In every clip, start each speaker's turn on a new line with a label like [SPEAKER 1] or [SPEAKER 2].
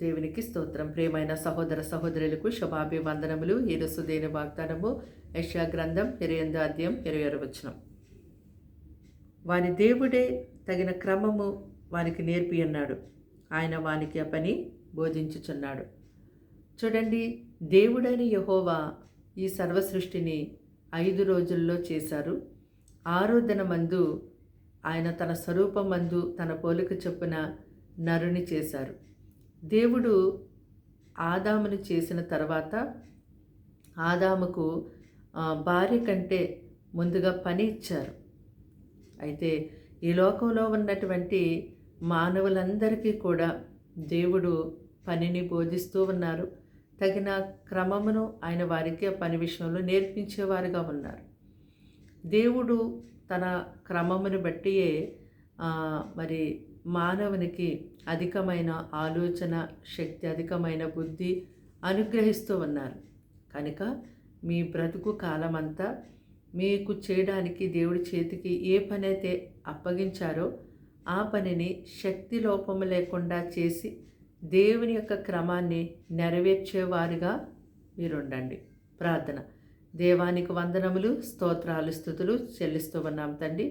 [SPEAKER 1] దేవునికి స్తోత్రం. ప్రియమైన సహోదర సహోదరులకు శుభాభివందనములు. ఈరోజు దేని వాగ్దానము యెషయా గ్రంథం 28వ అధ్యాయం 26వ వచనం. వాని దేవుడే తగిన క్రమము వానికి నేర్పి అన్నాడు, ఆయన వానికి ఆ పని బోధించుచున్నాడు. చూడండి, దేవుడైన యెహోవా ఈ సర్వ సృష్టిని 5 రోజుల్లో చేశారు. 6వ దినమందు ఆయన తన స్వరూపమందు తన పోలిక చొప్పున నరుని చేశారు. దేవుడు ఆదామును చేసిన తర్వాత ఆదాముకు భార్య కంటే ముందుగా పని ఇచ్చారు. అయితే ఈ లోకంలో ఉన్నటువంటి మానవులందరికీ కూడా దేవుడు పనిని బోధిస్తూ ఉన్నారు. తగిన క్రమమును ఆయన వారికి ఆ పని విషయంలో నేర్పించేవారుగా ఉన్నారు. దేవుడు తన క్రమమును బట్టియే మరి మానవునికి అధికమైన ఆలోచన శక్తి, అధికమైన బుద్ధి అనుగ్రహిస్తూ ఉన్నారు. కనుక మీ బ్రతుకు కాలమంతా మీకు చేయడానికి దేవుడి చేతికి ఏ పని అయితే అప్పగించారో ఆ పనిని శక్తి లోపము లేకుండా చేసి దేవుని యొక్క క్రమాన్ని నెరవేర్చేవారుగా మీరుండండి. ప్రార్థన. దేవానికి వందనములు, స్తోత్రాలు, స్తుతులు చెల్లిస్తూ ఉన్నాం తండ్రి.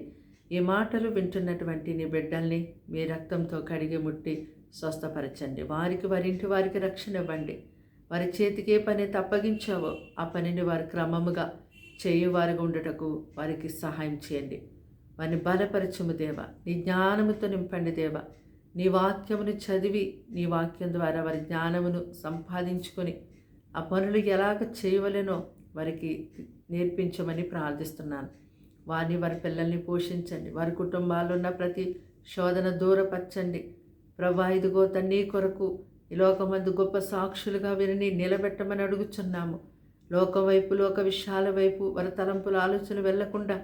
[SPEAKER 1] ఈ మాటలు వింటున్నటువంటి నీ బిడ్డల్ని మీ రక్తంతో కడిగి ముట్టి స్వస్థపరచండి. వారికి వారింటి వారికి రక్షణ ఇవ్వండి. వారి చేతికి ఏ పని అప్పగించావో ఆ పనిని వారి క్రమముగా చేయువారుగా ఉండుటకు వారికి సహాయం చేయండి. వారిని బలపరచుము దేవా, నీ జ్ఞానముతో నింపండి దేవా. నీ వాక్యమును చదివి నీ వాక్యం ద్వారా వారి జ్ఞానమును సంపాదించుకొని ఆ పనులు ఎలాగ చేయవలెనో వారికి నేర్పించమని ప్రార్థిస్తున్నాను. వారిని, వారి పిల్లల్ని పోషించండి. వారి కుటుంబాల్లో ఉన్న ప్రతి శోధన దూరపరచండి. ప్రభా, ఇదిగో నీ కొరకు ఈ లోకమందు గొప్ప సాక్షులుగా వీరిని నిలబెట్టమని అడుగుచున్నాము. లోకం వైపు, లోక విషయాల వైపు వారి తలంపుల ఆలోచన వెళ్లకుండా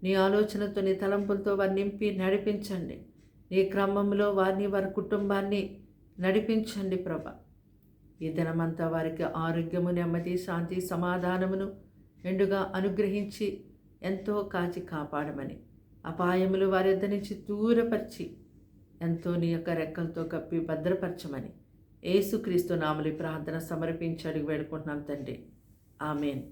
[SPEAKER 1] నీ ఆలోచనతో, నీ తలంపులతో వారిని నింపి నడిపించండి. నీ క్రమంలో వారిని, వారి కుటుంబాన్ని నడిపించండి ప్రభా. ఈ దినమంతా వారికి ఆరోగ్యము, నెమ్మది, శాంతి, సమాధానమును ఎండుగా అనుగ్రహించి ఎంతో కాచి కాపాడమని, అపాయములు వారి యొద్ద నుంచి దూరపరిచి ఎంతో నీ యొక్క రెక్కలతో కప్పి భద్రపరచమని యేసుక్రీస్తు నామములో ప్రార్థన సమర్పించి అడిగి వేడుకుంటున్నాం తండ్రి. ఆమేన్.